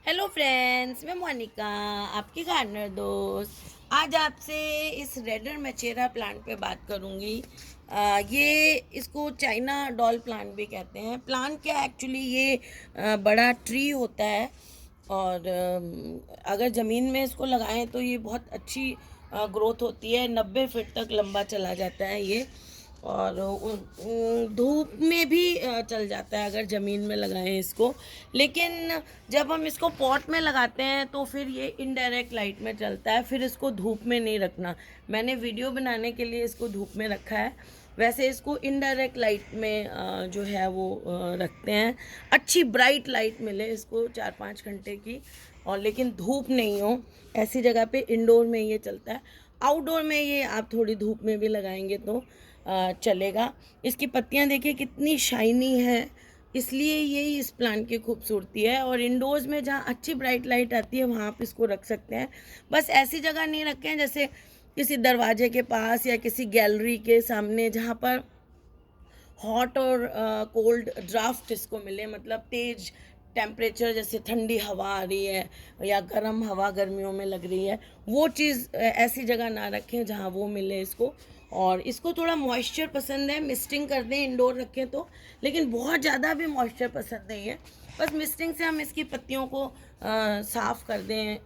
Hello friends, मैं मोनिका, आपकी gardener दोस्त। आज आपसे इस रेडर मैचेरा प्लांट पे बात करूँगी। ये इसको चाइना डॉल प्लांट भी कहते हैं। प्लांट क्या एक्चुअली ये बड़ा ट्री होता है और अगर ज़मीन में इसको लगाएं तो ये बहुत अच्छी ग्रोथ होती है। 90 फीट तक लंबा चला जाता है ये। और धूप में भी चल जाता है अगर ज़मीन में लगाएं इसको। लेकिन जब हम इसको पॉट में लगाते हैं तो फिर ये इनडायरेक्ट लाइट में चलता है, फिर इसको धूप में नहीं रखना। मैंने वीडियो बनाने के लिए इसको धूप में रखा है, वैसे इसको इनडायरेक्ट लाइट में जो है वो रखते हैं। अच्छी ब्राइट लाइट मिले इसको 4-5 घंटे की, और लेकिन धूप नहीं हो ऐसी जगह पे इंडोर में ये चलता है। आउटडोर में ये आप थोड़ी धूप में भी लगाएंगे तो चलेगा। इसकी पत्तियां देखिए कितनी शाइनी है, इसलिए यही इस प्लांट की खूबसूरती है। और इंडोर्स में जहाँ अच्छी ब्राइट लाइट आती है वहाँ आप इसको रख सकते हैं। बस ऐसी जगह नहीं रखें जैसे किसी दरवाजे के पास या किसी गैलरी के सामने, जहाँ पर हॉट और कोल्ड ड्राफ्ट इसको मिले, मतलब तेज़ टेम्परेचर, जैसे ठंडी हवा आ रही है या गर्म हवा गर्मियों में लग रही है, वो चीज़ ऐसी जगह ना रखें जहाँ वो मिले इसको। और इसको थोड़ा मॉइस्चर पसंद है, मिस्टिंग कर दें इंडोर रखें तो, लेकिन बहुत ज़्यादा भी मॉइस्चर पसंद नहीं है। बस मिस्टिंग से हम इसकी पत्तियों को साफ़ कर दें,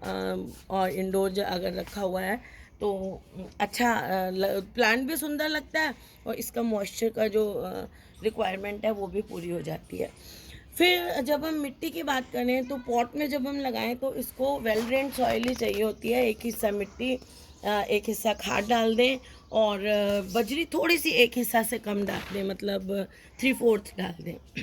और इंडोर अगर रखा हुआ है तो अच्छा प्लांट भी सुंदर लगता है और इसका मॉइस्चर का जो रिक्वायरमेंट है वो भी पूरी हो जाती है। फिर जब हम मिट्टी की बात करें तो पॉट में जब हम लगाएं तो इसको वेल ड्रेन्ड सॉइल ही चाहिए होती है। एक हिस्सा मिट्टी, एक हिस्सा खाद डाल दें, और बजरी थोड़ी सी एक हिस्सा से कम डाल दें, मतलब 3/4 डाल दें।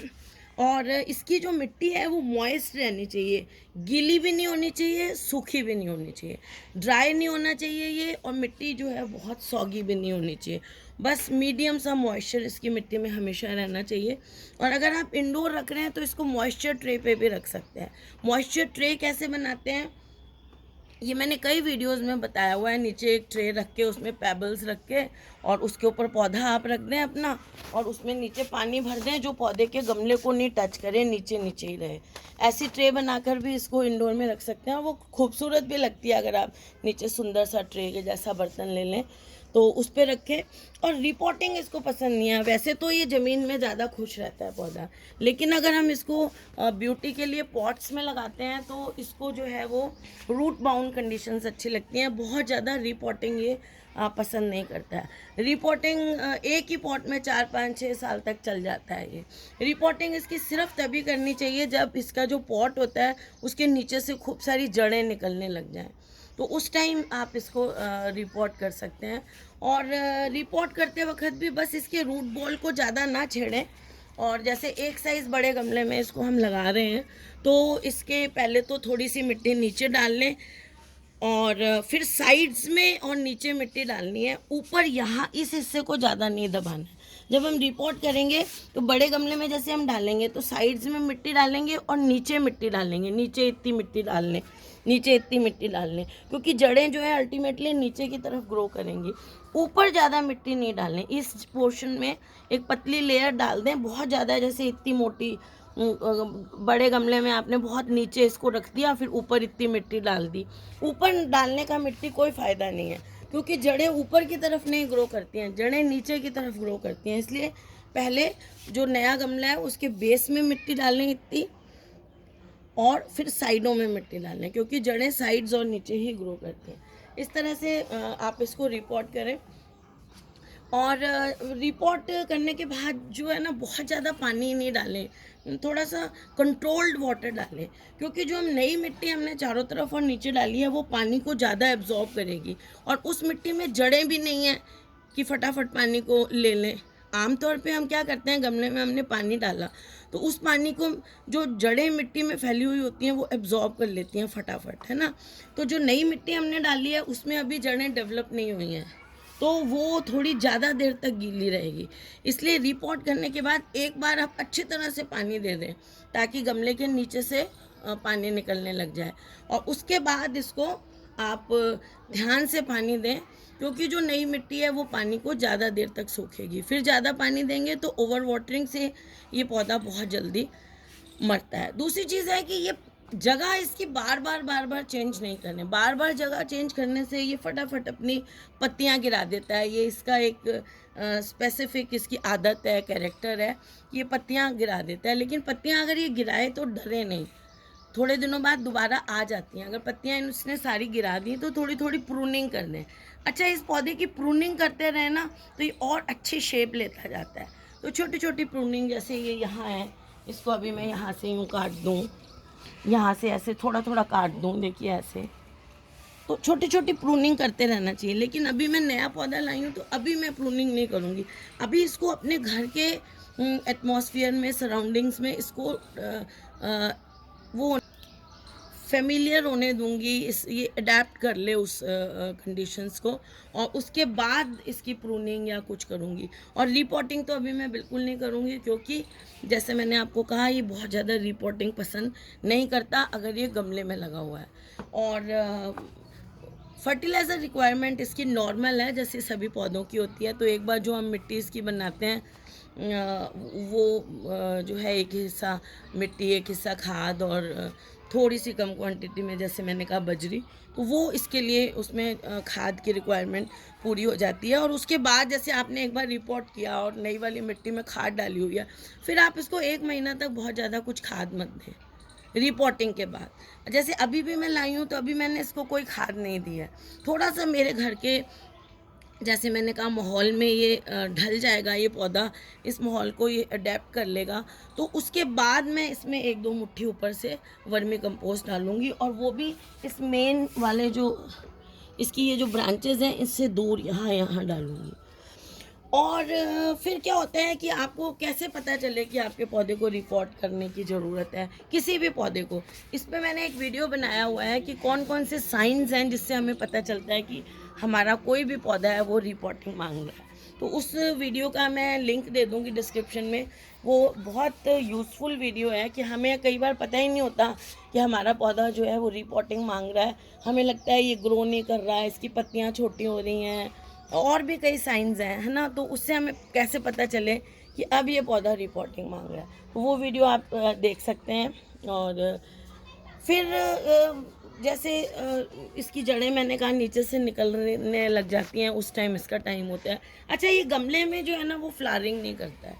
और इसकी जो मिट्टी है वो मॉइस्ट रहनी चाहिए, गीली भी नहीं होनी चाहिए, सूखी भी नहीं होनी चाहिए, ड्राई नहीं होना चाहिए ये, और मिट्टी जो है बहुत सॉगी भी नहीं होनी चाहिए। बस मीडियम सा मॉइस्चर इसकी मिट्टी में हमेशा रहना चाहिए। और अगर आप इंडोर रख रहे हैं तो इसको मॉइस्चर ट्रे पे भी रख सकते हैं। मॉइस्चर ट्रे कैसे बनाते हैं ये मैंने कई वीडियोस में बताया हुआ है। नीचे एक ट्रे रख के उसमें पेबल्स रख के और उसके ऊपर पौधा आप रख दें अपना, और उसमें नीचे पानी भर दें जो पौधे के गमले को नहीं टच करे, नीचे नीचे ही रहे। ऐसी ट्रे बनाकर भी इसको इंडोर में रख सकते हैं, वो खूबसूरत भी लगती है। अगर आप नीचे सुंदर सा ट्रे के जैसा बर्तन ले लें तो उस पर रखें। और रिपोर्टिंग इसको पसंद नहीं है। वैसे तो ये ज़मीन में ज़्यादा खुश रहता है पौधा, लेकिन अगर हम इसको ब्यूटी के लिए पॉट्स में लगाते हैं तो इसको जो है वो रूट बाउंड कंडीशंस अच्छी लगती हैं। बहुत ज़्यादा रिपोर्टिंग ये पसंद नहीं करता है। रिपोर्टिंग एक ही पॉट में 4-5-6 साल तक चल जाता है। ये रिपोर्टिंग इसकी सिर्फ तभी करनी चाहिए जब इसका जो पॉट होता है उसके नीचे से खूब सारी जड़ें निकलने लग जाएं, तो उस टाइम आप इसको रिपोर्ट कर सकते हैं। और रिपोर्ट करते वक्त भी बस इसके रूट बॉल को ज़्यादा ना छेड़ें। और जैसे एक साइज़ बड़े गमले में इसको हम लगा रहे हैं तो इसके पहले तो थोड़ी सी मिट्टी नीचे डाल लें, और फिर साइड्स में और नीचे मिट्टी डालनी है। ऊपर यहाँ इस हिस्से को ज़्यादा नहीं दबाना है। जब हम रिपोर्ट करेंगे तो बड़े गमले में जैसे हम डालेंगे तो साइड्स में मिट्टी डालेंगे और नीचे मिट्टी डालेंगे, नीचे इतनी मिट्टी डाल लें, नीचे इतनी मिट्टी डाल लें, क्योंकि जड़ें जो है अल्टीमेटली नीचे की तरफ ग्रो करेंगी। ऊपर ज़्यादा मिट्टी नहीं डालें, इस पोर्शन में एक पतली लेयर डाल दें। बहुत ज़्यादा जैसे इतनी मोटी बड़े गमले में आपने बहुत नीचे इसको रख दिया, फिर ऊपर इतनी मिट्टी डाल दी। ऊपर डालने का मिट्टी कोई फ़ायदा नहीं है, क्योंकि जड़ें ऊपर की तरफ नहीं ग्रो करती हैं, जड़ें नीचे की तरफ ग्रो करती हैं। इसलिए पहले जो नया गमला है उसके बेस में मिट्टी डालें इतनी, और फिर साइडों में मिट्टी डालें, क्योंकि जड़ें साइड्स और नीचे ही ग्रो करती हैं। इस तरह से आप इसको रिपोर्ट करें। और रिपोर्ट करने के बाद जो है ना, बहुत ज़्यादा पानी नहीं डालें, थोड़ा सा कंट्रोल्ड वाटर डालें, क्योंकि जो हम नई मिट्टी हमने चारों तरफ और नीचे डाली है वो पानी को ज़्यादा एब्जॉर्ब करेगी। और उस मिट्टी में जड़ें भी नहीं हैं कि फटाफट पानी को ले लें। आमतौर पे हम क्या करते हैं, गमले में हमने पानी डाला तो उस पानी को जो जड़ें मिट्टी में फैली हुई होती हैं वो एब्जॉर्ब कर लेती हैं फटाफट, है ना। तो जो नई मिट्टी हमने डाली है उसमें अभी जड़ें डेवलप नहीं हुई हैं, तो वो थोड़ी ज़्यादा देर तक गीली रहेगी। इसलिए रिपोर्ट करने के बाद एक बार आप अच्छी तरह से पानी दे दें, ताकि गमले के नीचे से पानी निकलने लग जाए। और उसके बाद इसको आप ध्यान से पानी दें, क्योंकि जो नई मिट्टी है वो पानी को ज़्यादा देर तक सोखेगी। फिर ज़्यादा पानी देंगे तो ओवर वाटरिंग से ये पौधा बहुत जल्दी मरता है। दूसरी चीज़ है कि ये जगह इसकी बार बार चेंज नहीं करने, बार बार जगह चेंज करने से ये फटाफट अपनी पत्तियां गिरा देता है। ये इसका एक स्पेसिफिक इसकी आदत है, कैरेक्टर है, ये पत्तियां गिरा देता है। लेकिन पत्तियां अगर ये गिराए तो डरे नहीं, थोड़े दिनों बाद दोबारा आ जाती हैं। अगर पत्तियां उसने सारी गिरा दी तो थोड़ी थोड़ी प्रूनिंग कर दें। अच्छा, इस पौधे की प्रूनिंग करते रहे ना तो ये और अच्छी शेप लेता जाता है। तो छोटी छोटी प्रूनिंग, जैसे ये यहाँ है, इसको अभी मैं यहाँ से यूँ काट दूँ, यहाँ से ऐसे थोड़ा थोड़ा काट दूँ, देखिए ऐसे। तो छोटी छोटी प्रूनिंग करते रहना चाहिए। लेकिन अभी मैं नया पौधा लाई हूँ तो अभी मैं प्रूनिंग नहीं करूँगी। अभी इसको अपने घर के एटमॉस्फेयर में, सराउंडिंग्स में इसको वो फेमिलियर होने दूंगी, इस ये अडेप्ट कर ले उस कंडीशंस को, और उसके बाद इसकी प्रूनिंग या कुछ करूँगी। और रिपोर्टिंग तो अभी मैं बिल्कुल नहीं करूँगी, क्योंकि जैसे मैंने आपको कहा ये बहुत ज़्यादा रिपोर्टिंग पसंद नहीं करता अगर ये गमले में लगा हुआ है। और फर्टिलाइज़र रिक्वायरमेंट इसकी नॉर्मल है, जैसे सभी पौधों की होती है। तो एक बार जो हम मिट्टी इसकी बनाते हैं, वो जो है एक हिस्सा मिट्टी, एक हिस्सा खाद, और थोड़ी सी कम क्वांटिटी में, जैसे मैंने कहा बजरी, तो वो इसके लिए उसमें खाद की रिक्वायरमेंट पूरी हो जाती है। और उसके बाद जैसे आपने एक बार रिपोर्ट किया और नई वाली मिट्टी में खाद डाली हुई है, फिर आप इसको 1 महीना तक बहुत ज़्यादा कुछ खाद मत दें रिपोर्टिंग के बाद। जैसे अभी भी मैं लाई हूँ तो अभी मैंने इसको कोई खाद नहीं दी है। थोड़ा सा मेरे घर के, जैसे मैंने कहा, माहौल में ये ढल जाएगा, ये पौधा इस माहौल को ये अडेप्ट कर लेगा, तो उसके बाद मैं इसमें 1-2 मुट्ठी ऊपर से वर्मी कंपोस्ट डालूँगी। और वो भी इस मेन वाले जो इसकी ये जो ब्रांचेज़ हैं इससे दूर यहाँ डालूँगी। और फिर क्या होता है कि आपको कैसे पता चले कि आपके पौधे को रिपोर्ट करने की ज़रूरत है, किसी भी पौधे को। इस पे मैंने एक वीडियो बनाया हुआ है कि कौन कौन से साइंस हैं जिससे हमें पता चलता है कि हमारा कोई भी पौधा है वो रिपोर्टिंग मांग रहा है। तो उस वीडियो का मैं लिंक दे दूँगी डिस्क्रिप्शन में। वो बहुत यूज़फुल वीडियो है कि हमें कई बार पता ही नहीं होता कि हमारा पौधा जो है वो रिपोर्टिंग मांग रहा है। हमें लगता है ये ग्रो नहीं कर रहा है, इसकी पत्तियाँ छोटी हो रही हैं, और भी कई साइंस हैं, है ना। तो उससे हमें कैसे पता चले कि अब ये पौधा रिपोर्टिंग मांग रहा है, तो वो वीडियो आप देख सकते हैं। और फिर जैसे इसकी जड़ें मैंने कहा नीचे से निकलने लग जाती हैं, उस टाइम इसका टाइम होता है। अच्छा, ये गमले में जो है ना वो फ्लावरिंग नहीं करता है।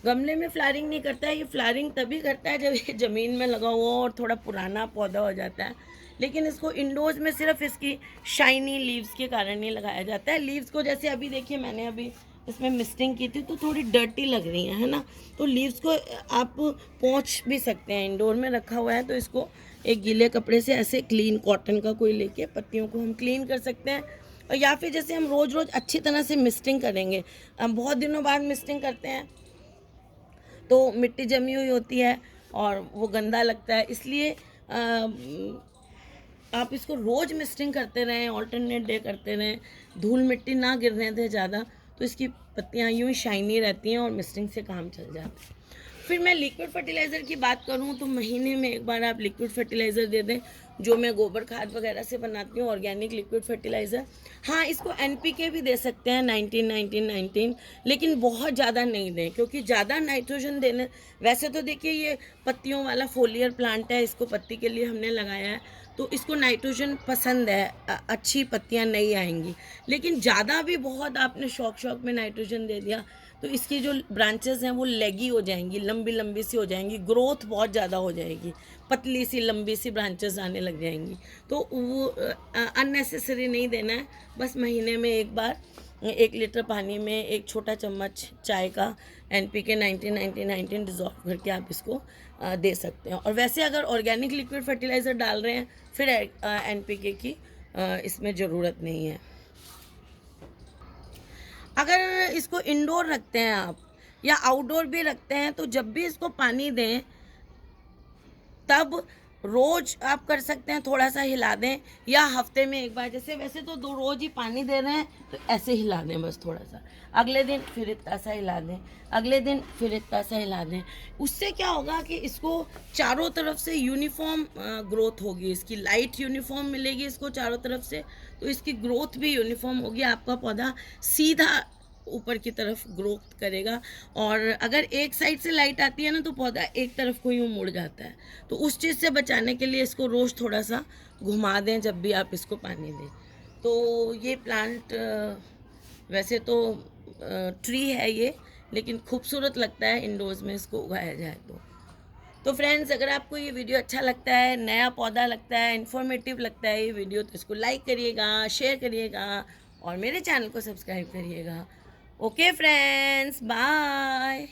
गमले में फ्लावरिंग नहीं करता है। ये फ्लावरिंग तभी करता है जब ये ज़मीन में लगा हुआ हो और थोड़ा पुराना पौधा हो जाता है। लेकिन इसको इंडोर्स में सिर्फ इसकी शाइनी लीव्स के कारण ही लगाया जाता है। लीव्स को जैसे अभी देखिए, मैंने अभी इसमें मिस्टिंग की थी तो थोड़ी डर्टी लग रही है ना। तो लीव्स को आप पोंछ भी सकते हैं, इंडोर में रखा हुआ है तो इसको एक गीले कपड़े से ऐसे क्लीन कॉटन का कोई लेके पत्तियों को हम क्लीन कर सकते हैं। और या फिर जैसे हम रोज़ रोज़ अच्छी तरह से मिस्टिंग करेंगे, हम बहुत दिनों बाद मिस्टिंग करते हैं तो मिट्टी जमी हुई होती है और वो गंदा लगता है। इसलिए आप इसको रोज़ मिस्टिंग करते रहें, ऑल्टरनेट डे करते रहें, धूल मिट्टी ना गिरने दें ज़्यादा, तो इसकी पत्तियाँ यूँ ही शाइनी रहती हैं और मिस्टिंग से काम चल जाता है। फिर मैं लिक्विड फर्टिलाइज़र की बात करूँ तो महीने में एक बार आप लिक्विड फर्टिलाइज़र दे दें, जो मैं गोबर खाद वगैरह से बनाती हूँ, ऑर्गेनिक लिक्विड फर्टिलाइज़र। हाँ, इसको एनपीके भी दे सकते हैं, 19-19-19, लेकिन बहुत ज़्यादा नहीं दें, क्योंकि ज़्यादा नाइट्रोजन देने, वैसे तो देखिए ये पत्तियों वाला फोलियर प्लांट है, इसको पत्ती के लिए हमने लगाया है, तो इसको नाइट्रोजन पसंद है, अच्छी पत्तियाँ नहीं आएंगी। लेकिन ज़्यादा भी बहुत आपने शौक में नाइट्रोजन दे दिया तो इसकी जो ब्रांचेस हैं वो लेगी हो जाएंगी, लंबी लंबी सी हो जाएंगी, ग्रोथ बहुत ज़्यादा हो जाएगी, पतली सी लंबी सी ब्रांचेस आने लग जाएंगी। तो वो अननेसेसरी नहीं देना है। बस महीने में एक बार 1 लीटर पानी में 1 छोटा चम्मच चाय का NPK 19-19-19 डिज़ोल्व करके आप इसको दे सकते हैं। और वैसे अगर ऑर्गेनिक लिक्विड फर्टिलाइज़र डाल रहे हैं फिर NPK की इसमें ज़रूरत नहीं है। अगर इसको इंडोर रखते हैं आप या आउटडोर भी रखते हैं तो जब भी इसको पानी दें तब रोज़ आप कर सकते हैं, थोड़ा सा हिला दें, या हफ्ते में एक बार, जैसे वैसे तो रोज़ ही पानी दे रहे हैं तो ऐसे हिला दें बस थोड़ा सा, अगले दिन फिर इतना सा हिला दें, अगले दिन फिर इतना सा हिला दें। उससे क्या होगा कि इसको चारों तरफ से यूनिफॉर्म ग्रोथ होगी, इसकी लाइट यूनिफॉर्म मिलेगी इसको चारों तरफ से, तो इसकी ग्रोथ भी यूनिफॉर्म होगी, आपका पौधा सीधा ऊपर की तरफ ग्रो करेगा। और अगर एक साइड से लाइट आती है ना तो पौधा एक तरफ को यूँ मुड़ जाता है। तो उस चीज़ से बचाने के लिए इसको रोज़ थोड़ा सा घुमा दें जब भी आप इसको पानी दें। तो ये प्लांट वैसे तो ट्री है ये, लेकिन खूबसूरत लगता है इंडोर्स में इसको उगाया जाए तो फ्रेंड्स, अगर आपको ये वीडियो अच्छा लगता है, नया पौधा लगता है, इन्फॉर्मेटिव लगता है ये वीडियो, तो इसको लाइक करिएगा, शेयर करिएगा और मेरे चैनल को सब्सक्राइब करिएगा। Okay friends, bye.